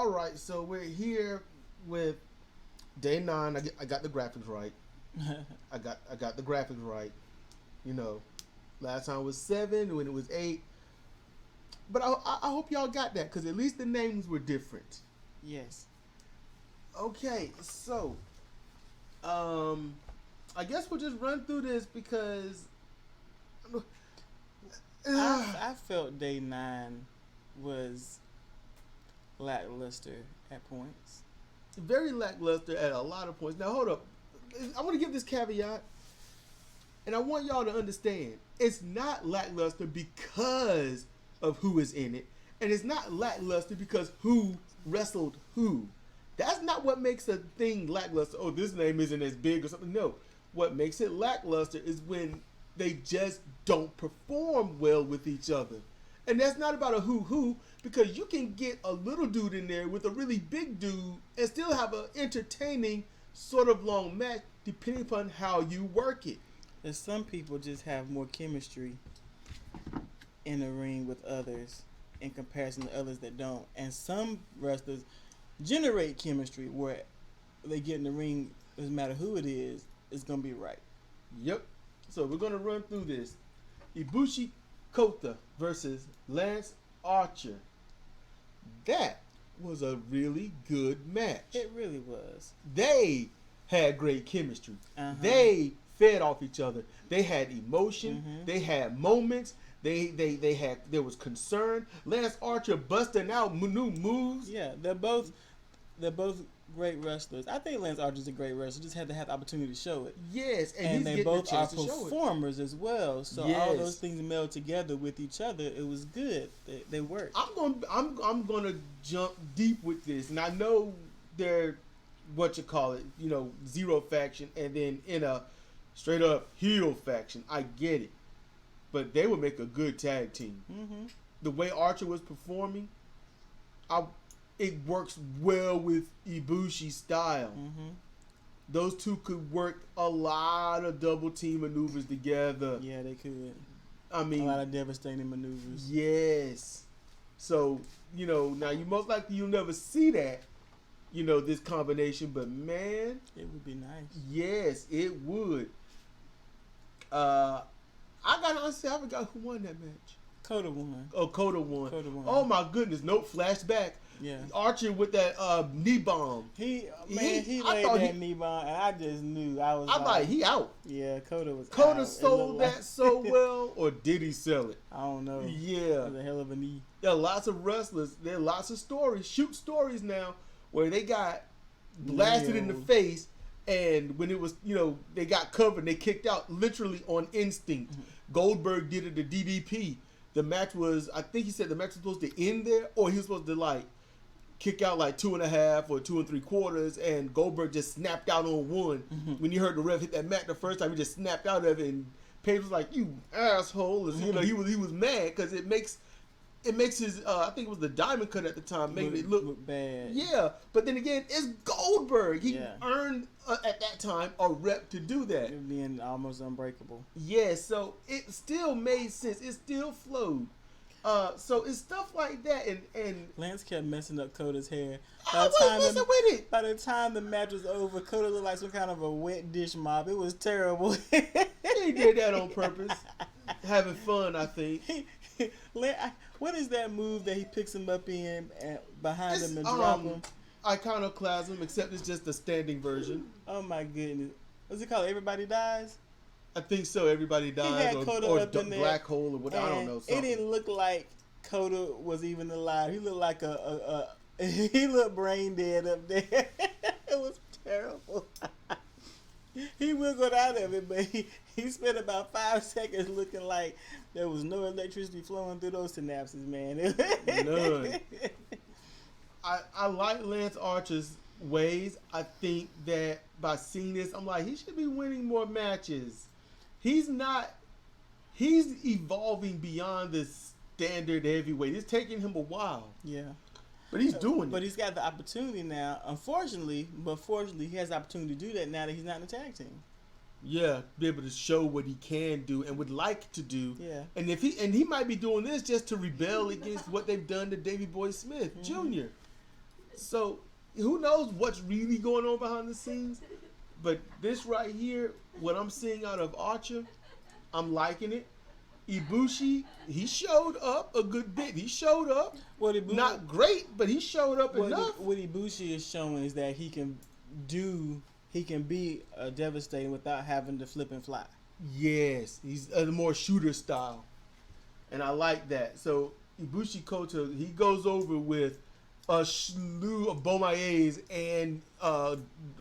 All right, so we're here with day 9. I got the graphics right. I got the graphics right. You know, last time was 7 when it was 8. But I hope y'all got that because at least the names were different. Yes. Okay, so I guess we'll just run through this because I felt day 9 was lackluster at points. very lackluster at a lot of points. Now hold up, I want to give this caveat, and I want y'all to understand it's not lackluster because of who is in it, and it's not lackluster because who wrestled who. That's not what makes a thing lackluster. Oh, this name isn't as big or something. No, what makes it lackluster is when they just don't perform well with each other. And that's not about a who, because you can get a little dude in there with a really big dude and still have an entertaining sort of long match depending upon how you work it. And some people just have more chemistry in the ring with others in comparison to others that don't. And some wrestlers generate chemistry where they get in the ring, doesn't matter who it is, it's going to be right. Yep. So we're going to run through this. Ibushi Kota versus Lance Archer. That was a really good match. It really was. They had great chemistry. Uh-huh. They fed off each other. They had emotion. Mm-hmm. They had moments. There was concern. Lance Archer busting out new moves. Yeah, they're both great wrestlers. I think Lance Archer's a great wrestler. Just had to have the opportunity to show it. Yes, and he's they both the are chance to show it. performers as well. So Yes. all those things meld together with each other. It was good. They worked. I'm gonna jump deep with this, and I know they're zero faction, and then in a straight up heel faction. I get it, but they would make a good tag team. Mm-hmm. The way Archer was performing, it works well with Ibushi's style. Mm-hmm. Those two could work a lot of double team maneuvers together. Yeah, they could. I mean, A lot of devastating maneuvers. yes. So, now you'll never see that, this combination, but man, It would be nice. yes, it would. I forgot who won that match. Kota won. Oh, Kota won. Kota won. Oh my goodness, nope, flashback. Yeah. Archer with that knee bomb. He I laid thought that knee bomb, and I just knew. I'm like, he out. Yeah, Kota was Kota out. sold that so well, or did he sell it? I don't know. Yeah. It was a hell of a knee. There are lots of wrestlers. There are lots of shoot stories now, where they got blasted in the Nailed. face, and when it was, they got covered, they kicked out literally on instinct. Goldberg did it to DDP. The match was, I think he said the match was supposed to end there, or he was supposed to kick out 2.5 or 2 3/4, and Goldberg just snapped out on one. Mm-hmm. When he heard the ref hit that mat the first time, he just snapped out of it, and Page was like, "You asshole!" He was mad because it makes his I think it was the diamond cut at the time, making it look bad. Yeah, but then again, it's Goldberg. He Yeah. earned at that time a rep to do that. It being almost unbreakable. Yeah, so it still made sense. It still flowed. So it's stuff like that, and Lance kept messing up Kota's hair. I was messing with it. By the time the match was over, Kota looked like some kind of a wet dish mop. It was terrible. He did that on purpose, having fun, I think. What is that move that he picks him up in behind It's, him and drop him? Iconoclasm, except it's just the standing version. Oh my goodness! What's it called? Everybody dies. I think so. Everybody He dies, had Kota or up in there, black hole, or what? I don't know. It Something. didn't look like Kota was even alive. He looked like he looked brain dead up there. It was terrible. He wiggled out of it, but he spent about 5 seconds looking like there was no electricity flowing through those synapses, man. None. I like Lance Archer's ways. I think that by seeing this, I'm like, he should be winning more matches. He's evolving beyond the standard heavyweight. It's taking him a while. Yeah. But he's doing it. But he's got the opportunity now. Fortunately, he has the opportunity to do that now that he's not in the tag team. Yeah, be able to show what he can do and would like to do. Yeah. And he might be doing this just to rebel against what they've done to Davey Boy Smith Jr. So who knows what's really going on behind the scenes? But this right here, what I'm seeing out of Archer, I'm liking it. Ibushi, he showed up a good bit. He showed up. Not great, but he showed up enough. What Ibushi is showing is that he can be devastating without having to flip and fly. Yes, he's a more shooter style, and I like that. So Ibushi Koto, he goes over with a slew of Bomayes and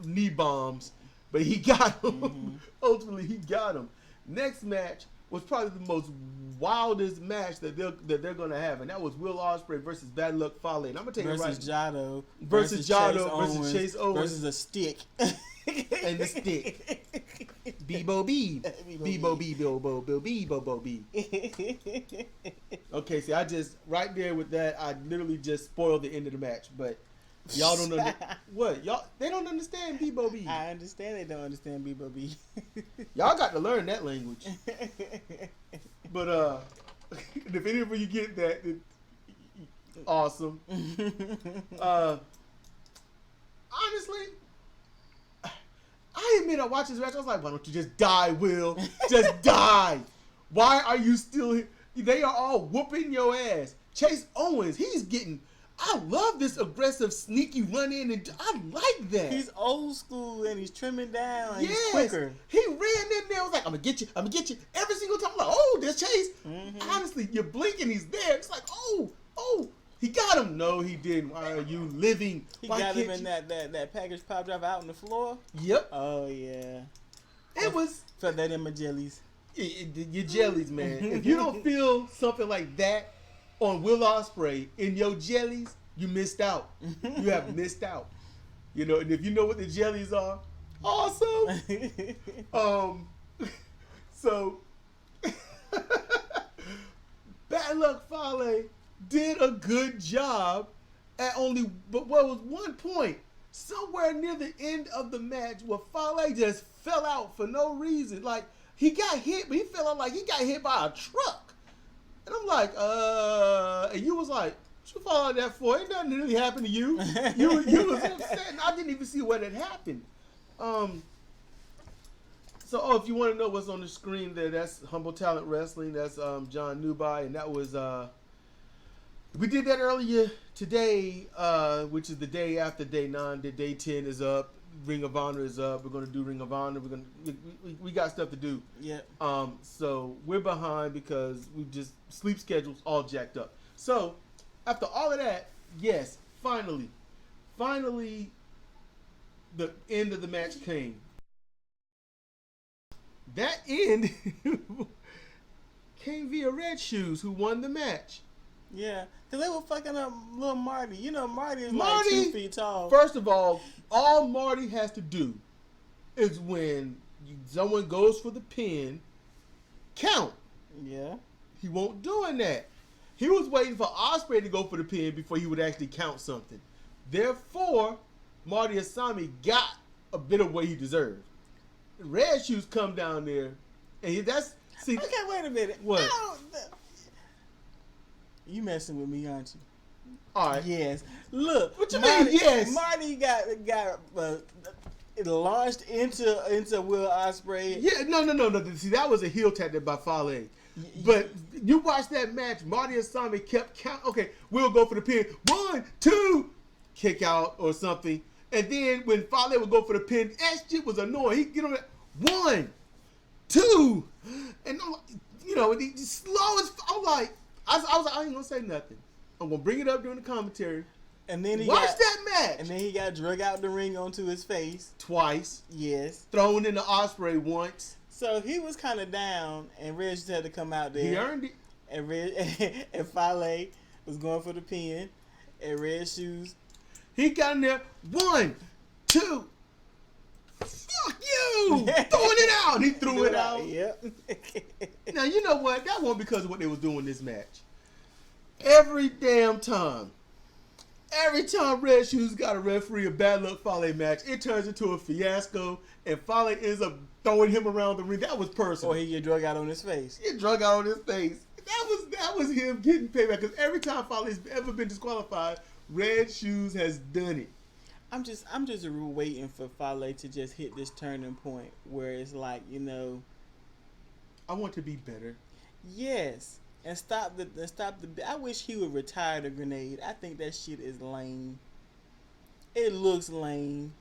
knee bombs, but he got him. Mm-hmm. Ultimately, he got him. Next match was probably the most wildest match that they're gonna have, and that was Will Ospreay versus Bad Luck Fale. And I'm gonna take it right. Jado versus Chase Owens versus a stick. And the stick. Bebo Beeb. Bebo Beebo Bebo Beeb. Okay, see, I just right there with that, I literally just spoiled the end of the match, but y'all don't know what y'all. They don't understand Bebo Beeb. I understand they don't understand Bebo Beeb. Y'all got to learn that language. But if any of you get that, awesome. Honestly, I admit I watched this match. I was like, why don't you just die, Will? Just die. Why are you still here? They are all whooping your ass. Chase Owens, he's getting. I love this aggressive, sneaky run in, and I like that. He's old school and he's trimming down. And he's quicker. He ran in there. I was like, I'm gonna get you. I'm gonna get you. Every single time, I'm like, oh, there's Chase. Mm-hmm. Honestly, you're blinking. He's there. It's like, oh. He got him. No, he didn't. Why are you living? He got him in that package pop driver out on the floor. Yep. Oh yeah. It was. Felt that in my jellies. Your jellies, man. If you don't feel something like that on Will Ospreay in your jellies, you missed out. You have missed out. You know, and if you know what the jellies are, awesome. So Bad Luck Fale did a good job at but what was one point somewhere near the end of the match where Fale just fell out for no reason. Like he got hit, but he fell out like he got hit by a truck. And I'm like, and you was like, what you fall out that for? Ain't nothing really happened to you. You was upset, and I didn't even see what had happened. So, if you want to know what's on the screen there, that's Humble Talent Wrestling. That's John Newby, and that was we did that earlier today, which is the day after day 9. Day 10 is up. Ring of Honor is up. We're gonna do Ring of Honor. We got stuff to do. Yeah. So we're behind because we just sleep schedules all jacked up. So after all of that, yes, finally, the end of the match came. That end came via Red Shoes, who won the match. Yeah, because they were fucking up little Marty. You know, Marty is like 2 feet tall. First of all Marty has to do is when someone goes for the pin, count. Yeah. He won't doing that. He was waiting for Ospreay to go for the pin before he would actually count something. Therefore, Marty Asami got a bit of what he deserved. Red Shoes come down there, and okay, wait a minute. What? You messing with me, aren't you? All right. Yes. Look. What you mean? Yes. Marty got launched into Will Ospreay. Yeah. No. See, that was a heel tactic by Fale. But you watch that match. Marty Asami kept count. Okay, we'll go for the pin. 1, 2, kick out or something. And then when Fale would go for the pin, that shit was annoying. He'd get on that 1, 2, and he slow as. I'm like. I was like, I ain't gonna say nothing. I'm gonna bring it up during the commentary. And then that match. And then he got drug out the ring onto his face twice. Yes. Thrown into Ospreay once. So he was kind of down, and Reg just had to come out there. He earned it. And Fale was going for the pin, and Red Shoes. He got in there. 1, 2. Fuck you! Throwing it out. He threw it out. Yep. Now, you know what? That wasn't because of what they was doing this match. Every damn time Red Shoes got a referee a Bad Luck Fale match, it turns into a fiasco, and Fale ends up throwing him around the ring. That was personal. Or he get drug out on his face. That was him getting payback, because every time Fale's ever been disqualified, Red Shoes has done it. I'm just waiting for Fale to just hit this turning point where it's like, you know, I want to be better. yes, and stop the. I wish he would retire the grenade. I think that shit is lame. It looks lame.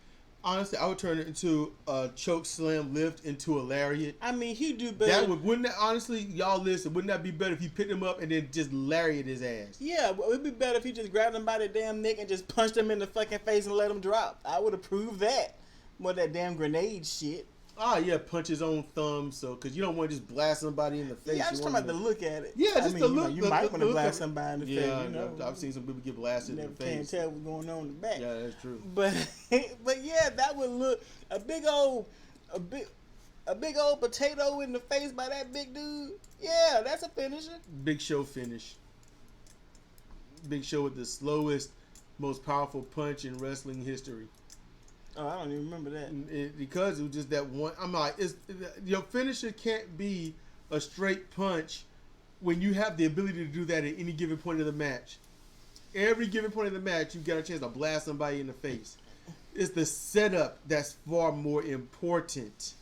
Honestly, I would turn it into a choke slam lift into a lariat. I mean, he do better. Wouldn't that, honestly, y'all listen, wouldn't that be better if he picked him up and then just lariat his ass? Yeah, but it'd be better if he just grabbed him by the damn neck and just punched him in the fucking face and let him drop. I would approve that. More that damn grenade shit. Oh, yeah, punch his own thumb, so, because you don't want to just blast somebody in the face. Yeah, I'm just talking about the look at it. Yeah, just the look. You might want to blast somebody in the face. Yeah, You know? I've seen some people get blasted in the face. Can't tell what's going on in the back. Yeah, that's true. But yeah, that would look a big old potato in the face by that big dude. Yeah, that's a finisher. Big Show finish. Big Show with the slowest, most powerful punch in wrestling history. Oh, I don't even remember that. Because it was just that one. I'm like, your finisher can't be a straight punch when you have the ability to do that at any given point of the match. Every given point of the match, you've got a chance to blast somebody in the face. It's the setup that's far more important.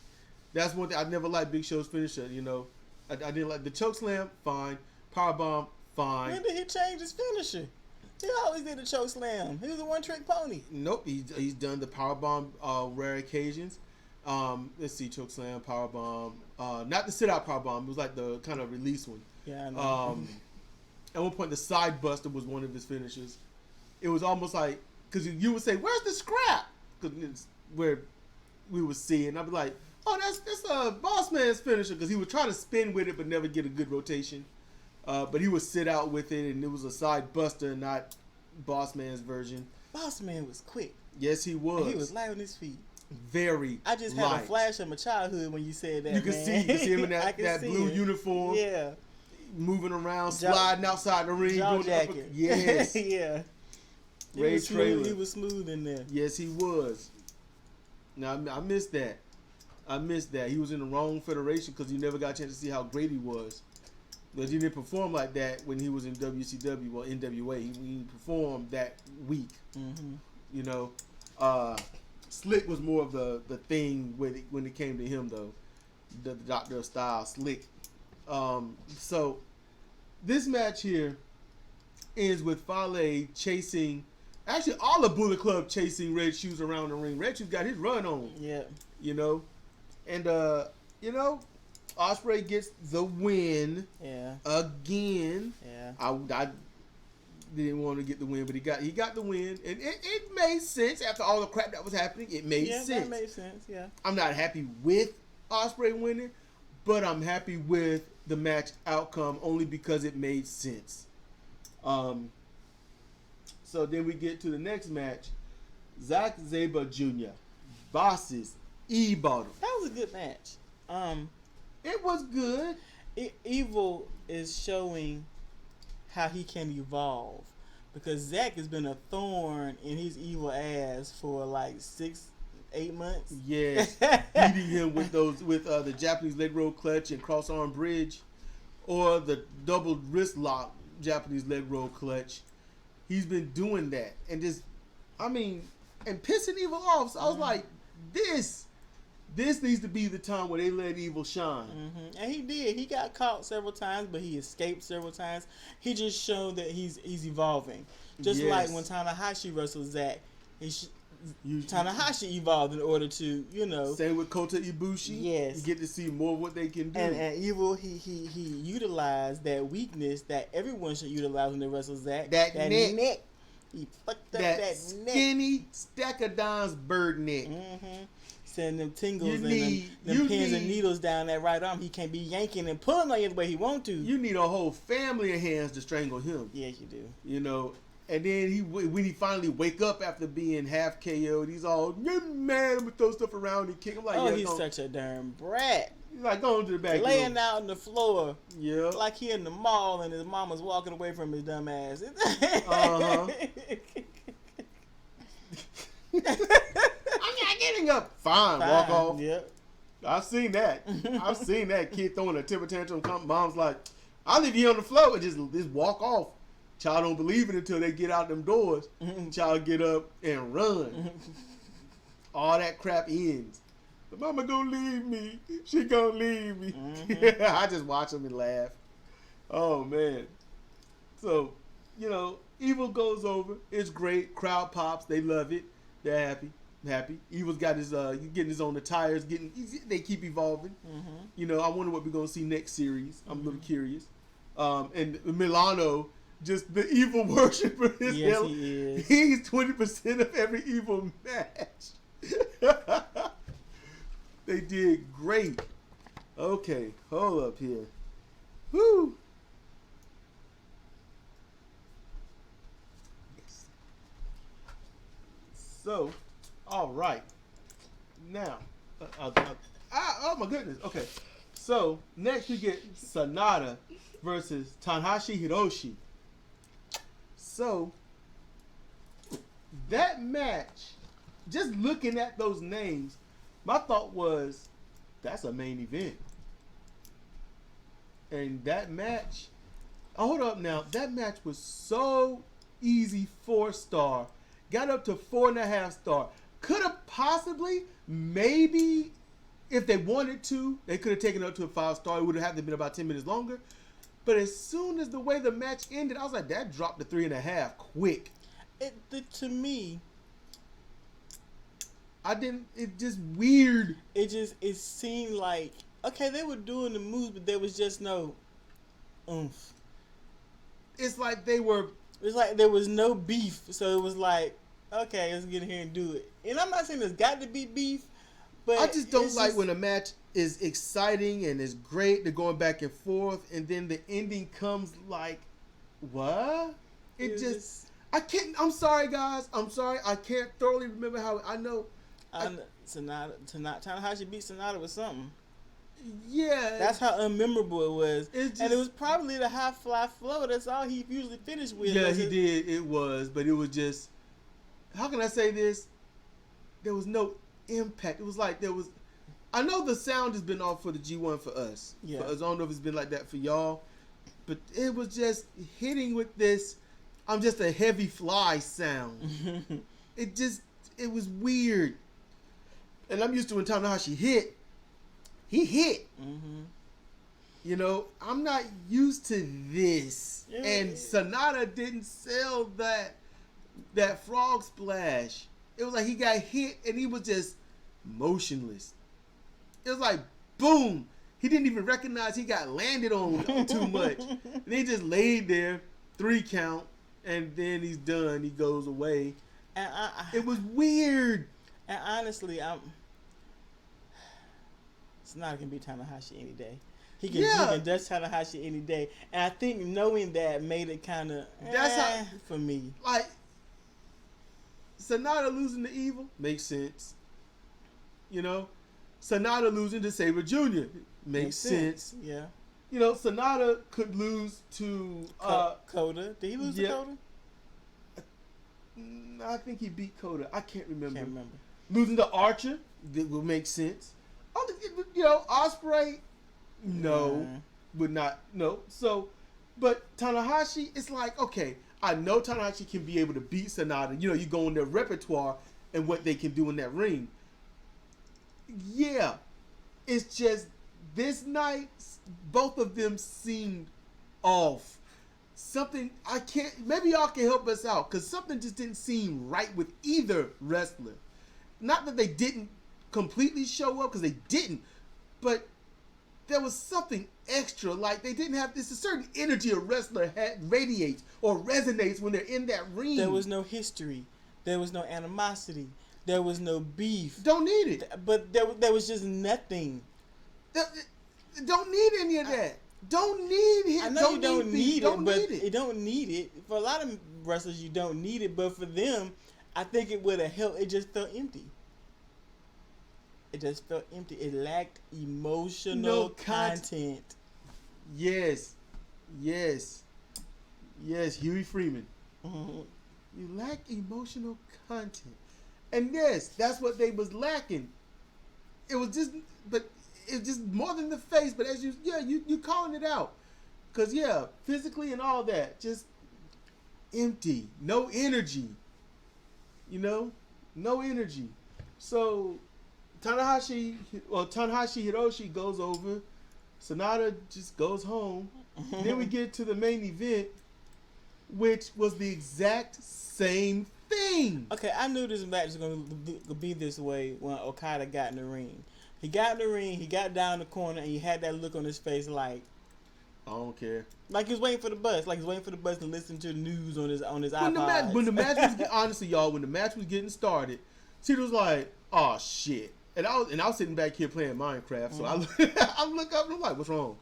That's one thing I never liked Big Show's finisher. You know, I didn't like the choke slam. Fine, powerbomb. Fine. When did he change his finisher? He always did the choke slam. He was a one-trick pony. Nope, he's done the powerbomb rare occasions. Let's see, choke slam, powerbomb. Not the sit-out powerbomb. It was like the kind of release one. Yeah, I know. At one point, the side buster was one of his finishers. It was almost like, because you would say, "Where's the scrap?" Because it's where we would see it. And I'd be like, "Oh, that's a Boss Man's finisher," because he would try to spin with it but never get a good rotation. But he would sit out with it, and it was a side buster, not Boss Man's version. Boss Man was quick. Yes, he was. And he was light on his feet. Very. I just had a flash of my childhood when you said that. You can see him in that blue uniform. Yeah. Moving around, sliding outside the ring. Jaw jacket. Yes. Yeah. Ray Trailer. He was smooth in there. Yes, he was. Now, I missed that. He was in the wrong federation because you never got a chance to see how great he was. But he didn't perform like that when he was in WCW or NWA. He performed that week. Mm-hmm. You know, Slick was more of the thing when it came to him, though. The Doctor style, Slick. So this match here ends with Fale chasing, actually all the Bullet Club chasing Red Shoes around the ring. Red Shoes got his run on. Yeah. You know, and you know, Ospreay gets the win. Yeah. Again. Yeah. I didn't want to get the win, but he got the win, and it made sense after all the crap that was happening. It made sense. Yeah, that made sense. Yeah. I'm not happy with Ospreay winning, but I'm happy with the match outcome only because it made sense. So then we get to the next match. Zack Sabre Jr. Bosses E-Bottom. That was a good match. It was good. Evil is showing how he can evolve, because Zack has been a thorn in his evil ass for like 6-8 months. Yes, beating him with the Japanese leg roll clutch and cross arm bridge, or the double wrist lock Japanese leg roll clutch. He's been doing that, and and pissing Evil off. So I was like, this needs to be the time where they let Evil shine. Mm-hmm. And he did. He got caught several times, but he escaped several times. He just showed that he's evolving. Just like when Tanahashi wrestled Zack, Tanahashi evolved in order to, you know. Same with Kota Ibushi. Yes. You get to see more of what they can do. And Evil, he utilized that weakness that everyone should utilize when they wrestle Zack. That neck. He fucked up that neck. Skinny stack of dimes bird neck. Mm-hmm. Sending them tingles and them pins and needles down that right arm. He can't be yanking and pulling on you the way he want to. You need a whole family of hands to strangle him. Yes, you do. You know, and then when he finally wake up after being half KO'd, he's all, "You're mad," and throw stuff around and kick him like, he's such a darn brat. He's like, go on to the back. Laying out on the floor. Yeah. Like he in the mall and his mama's walking away from his dumb ass. Uh-huh. I'm not getting up. Fine, walk off. Yep. I've seen that. I've seen that kid throwing a temper tantrum. Mom's like, "I'll leave you on the floor and just walk off." Child don't believe it until they get out them doors. Child get up and run. All that crap ends. The mama gonna leave me. She gonna leave me. I just watch them and laugh. Oh, man. So, Evil goes over. It's great. Crowd pops. They love it. They're happy. Evil's got his getting his own tires. They keep evolving. I wonder what we're gonna see next series. I'm a little curious. And Milano, just the evil worshiper. Yes, he is. He's 20% of every evil match. They did great. Okay, hold up here. Woo. So, all right. Now, oh my goodness. Okay. So, next we get Sanada versus Tanahashi Hiroshi. So, that match, just looking at those names, my thought was, that's a main event. And that match, hold up now, that match was so easy 4-star. Got up to 4.5 star. Could have possibly, maybe, if they wanted to, they could have taken it up to a 5-star. It would have had to been about 10 minutes longer. But as soon as the way the match ended, I was like, that dropped to 3.5 quick. To me, It's just weird. It seemed like, okay, they were doing the moves, but there was just no oomph. It's like they were. It's like there was no beef, so it was like, okay, let's get in here and do it. And I'm not saying there's got to be beef, but I just don't like when a match is exciting and is great. They're going back and forth, and then the ending comes like, what? It just, I can't. I'm sorry, guys. I'm sorry. I can't thoroughly remember how. I know. Tanahashi beat Sanada with something. Yeah, that's how unmemorable it was. Just, and it was probably the high fly flow. That's all he usually finished with. Yeah, he did. It was, but it was just. How can I say this? There was no impact. It was like there was. I know the sound has been off for the G1 for us. Yeah. For us. I don't know if it's been like that for y'all, but it was just hitting with this. I'm just a heavy fly sound. It was weird. And I'm used to when Tanahashi hit. He hit. I'm not used to this. Yeah. And Sanada didn't sell that frog splash. It was like he got hit and he was just motionless. It was like, boom. He didn't even recognize he got landed on too much. And he just laid there, 3 count, and then he's done. He goes away. And it was weird. And honestly, Sanada can beat Tanahashi any day. He can dust Tanahashi any day. And I think knowing that made it kind of for me. Like, Sanada losing to Evil makes sense. Sanada losing to Sabre Jr. makes sense. Yeah. Sanada could lose to Coda. Did he lose to Coda? I think he beat Coda. I can't remember. Losing to Archer, that will make sense. Ospreay, no, would not, no. So, but Tanahashi, it's like, okay, I know Tanahashi can be able to beat Sanada. You go in their repertoire and what they can do in that ring. Yeah, it's just this night, both of them seemed off. Something, maybe y'all can help us out, because something just didn't seem right with either wrestler. Not that they didn't completely show up, because they didn't, but there was something extra. Like, they didn't have this, a certain energy a wrestler radiates or resonates when they're in that ring. There was no history. There was no animosity. There was no beef. Don't need it. But there was just nothing. Don't need any of that. Don't need him. I know you don't need it, but you don't need it. For a lot of wrestlers, you don't need it. But for them, I think it would have helped. It just felt empty. It just felt empty. It lacked emotional content. Yes. Huey Freeman. Mm-hmm. You lack emotional content. And yes, that's what they was lacking. It was just, but it's just more than the face. But as you calling it out, because physically and all that, just empty, no energy. You know, no energy. So Tanahashi Hiroshi goes over. Sonata just goes home. Then we get to the main event, which was the exact same thing. Okay, I knew this match was going to be this way when Okada got in the ring. He got in the ring, he got down the corner, and he had that look on his face like, I don't care. Like he was waiting for the bus. Like he was waiting for the bus to listen to the news on his iPod. When the match was honestly, y'all, when the match was getting started, she was like, "Oh shit," and I was sitting back here playing Minecraft. So I look up and I'm like, "What's wrong?"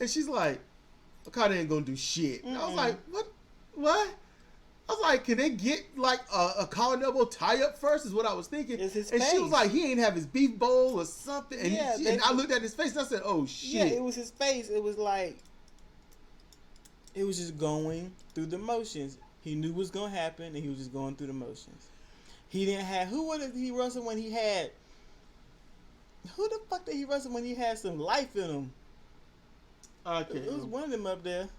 And she's like, "Okada ain't gonna do shit." And I was like, "What?" I was like, "Can they get like a collar and elbow tie up first?" Is what I was thinking. It's his and face. she was like, "He ain't have his beef bowl or something." And, Yeah, and I looked at his face and I said, "Oh shit!" Yeah, it was his face. It was like. It was just going through the motions. He knew what was going to happen, and he was just going through the motions. He didn't have... Who would he wrestle when he had... Who the fuck did he wrestle when he had some life in him? Okay. It was one of them up there.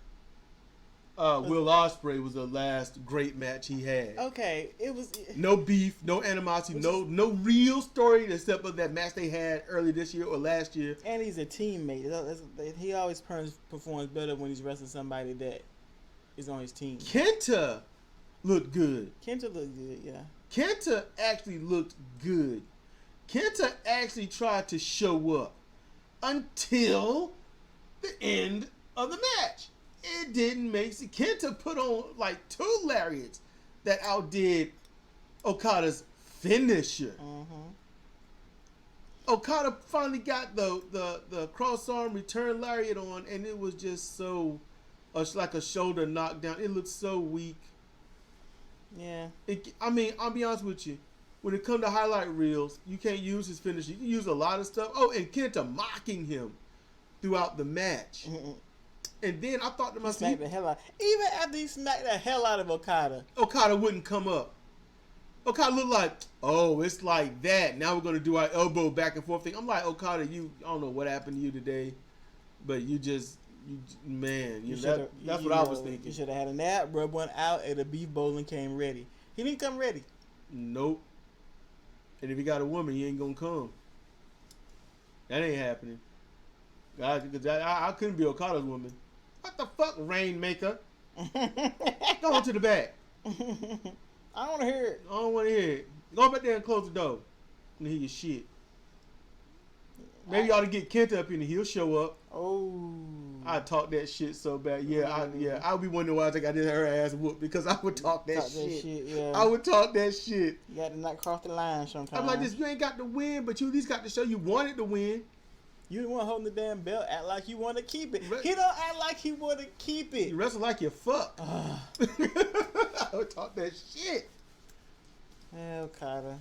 Will Ospreay was the last great match he had. Okay, it was... No beef, no animosity, no real story except for that match they had early this year or last year. And he's a teammate. He always performs better when he's wrestling somebody that is on his team. Kenta looked good. Kenta looked good, yeah. Kenta actually looked good. Kenta actually tried to show up until the end of the match. It didn't make sense. Kenta put on like 2 lariats that outdid Okada's finisher. Okada finally got the cross arm return lariat on, and it was just so like a shoulder knockdown. It looked so weak. Yeah. I'll be honest with you. When it comes to highlight reels, you can't use his finisher. You can use a lot of stuff. Oh, and Kenta mocking him throughout the match. And then I thought to myself, the hell out. Even after he smacked the hell out of Okada, Okada wouldn't come up. Okada looked like, oh, it's like that. Now we're gonna do our elbow back and forth thing. I'm like, Okada, I don't know what happened to you today, but that's what I was thinking. You should have had a nap, rub one out, and the beef bowling came ready. He didn't come ready. Nope. And if he got a woman, he ain't gonna come. That ain't happening. I couldn't be Okada's woman. What the fuck, Rainmaker? Go on to the back. I don't want to hear it. I don't want to hear it. Go back there and close the door. And hear your shit. Maybe you ought to get Kenta up in and he'll show up. Oh. I talk that shit so bad. I'll be wondering why I got her ass whooped because I would talk that shit. Yeah. I would talk that shit. You got to not cross the line sometimes. I'm like this, you ain't got to win, but you at least got to show you wanted to win. You the one holding the damn belt, act like you want to keep it. He don't act like he want to keep it. You wrestle like you're fucked. I would talk that shit. Okada.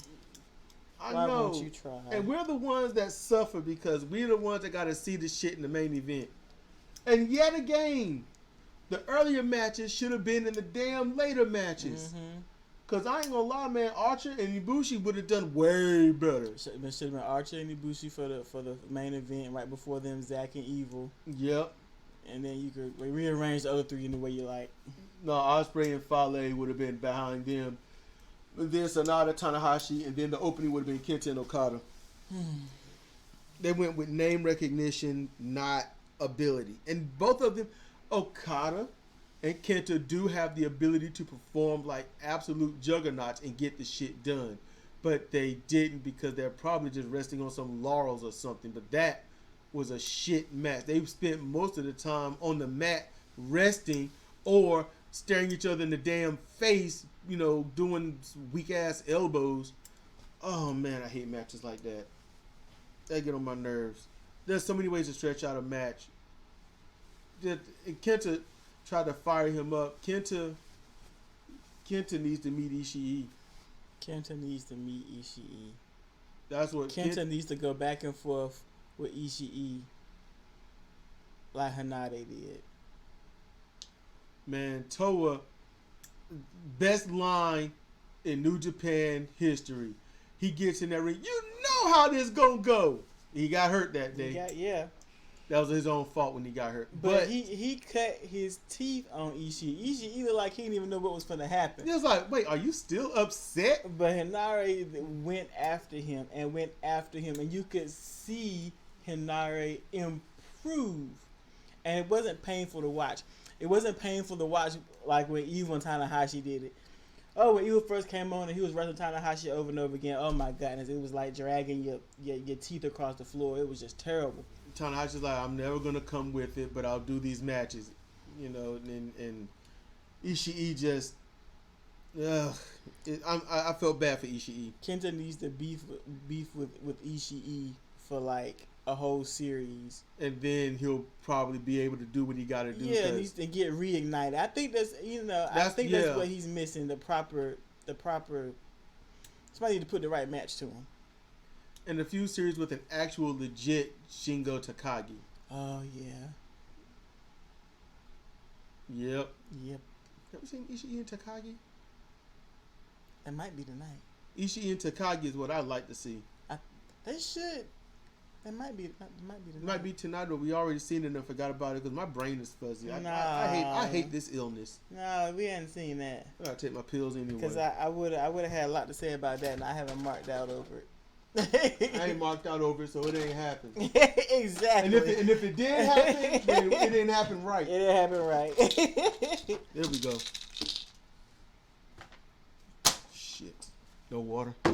I Why know. won't you try? And we're the ones that suffer because we're the ones that got to see the shit in the main event. And yet again, the earlier matches should have been in the damn later matches. Because I ain't gonna lie, man, Archer and Ibushi would have done way better. Should have been Archer and Ibushi for the main event, right before them, Zack and Evil. Yep. And then you could rearrange the other 3 in the way you like. No, Ospreay and Fale would have been behind them. And then Sonata, Tanahashi, and then the opening would have been Kenta and Okada. They went with name recognition, not ability. And both of them, Okada and Kenta, do have the ability to perform like absolute juggernauts and get the shit done. But they didn't because they're probably just resting on some laurels or something. But that was a shit match. They spent most of the time on the mat resting or staring each other in the damn face, doing weak ass elbows. Oh man, I hate matches like that. They get on my nerves. There's so many ways to stretch out a match. Kenta tried to fire him up. Kenta needs to meet Ishii. Kenta needs to meet Ishii. That's what Kenta needs to go back and forth with Ishii like Hanade did. Man, Toa, best line in New Japan history. He gets in that ring. You know how this gonna go. He got hurt that day. That was his own fault when he got hurt. But he cut his teeth on Ishii. Ishii looked like he didn't even know what was going to happen. He was like, wait, are you still upset? But Hinare went after him, and you could see Hinare improve. And it wasn't painful to watch. It wasn't painful to watch like when Evil Tanahashi did it. Oh, when Evil first came on and he was wrestling Tanahashi over and over again. Oh my goodness, it was like dragging your teeth across the floor. It was just terrible. Tanahashi's like, I'm never gonna come with it, but I'll do these matches, you know. And Ishii just, I felt bad for Ishii. Kenta needs to beef with Ishii for like a whole series, and then he'll probably be able to do what he got to do. Yeah, he needs to get reignited. I think that's that's what he's missing. The proper. Somebody need to put the right match to him. And a few series with an actual legit Shingo Takagi. Oh yeah. Yep. Have you seen Ishii and Takagi? That might be tonight. Ishii and Takagi is what I'd like to see. They should. It might be tonight. It might be tonight, but we already seen it and forgot about it because my brain is fuzzy. Nah. I hate this illness. No, we hadn't seen that. I gotta take my pills anyway. Because I would have had a lot to say about that, and I haven't marked out over it. I ain't marked out over it, so it ain't happened. Exactly. And if it did happen, then it didn't happen right. It didn't happen right. There we go. Shit. No water. I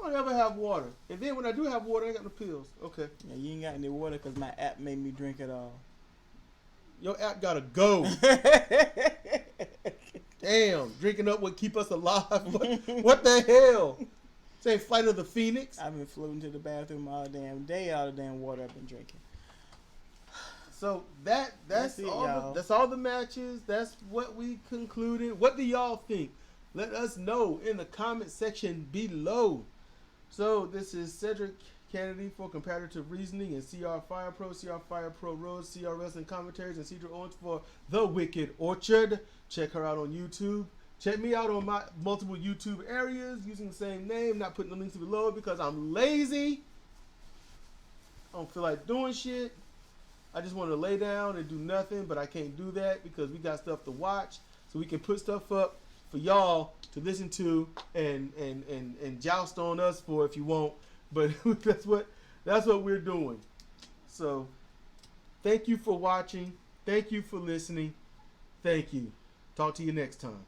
don't ever have water. And then when I do have water, I got no pills. Okay. Yeah, you ain't got any water because my app made me drink it all. Your app gotta go. Damn. Drinking up would keep us alive. What the hell? This ain't Flight of the Phoenix. I've been floating to the bathroom all damn day, all the damn water I've been drinking. So that's it, all. y'all. That's all the matches. That's what we concluded. What do y'all think? Let us know in the comment section below. So this is Cedric Kennedy for Comparative Reasoning and CR Fire Pro, CR Fire Pro Rose, CR Wrestling Commentaries, and Cedric Owens for The Wicked Orchard. Check her out on YouTube. Check me out on my multiple YouTube areas using the same name. Not putting the links below because I'm lazy. I don't feel like doing shit. I just want to lay down and do nothing, but I can't do that because we got stuff to watch. So we can put stuff up for y'all to listen to and joust on us for if you want. But that's what we're doing. So thank you for watching. Thank you for listening. Thank you. Talk to you next time.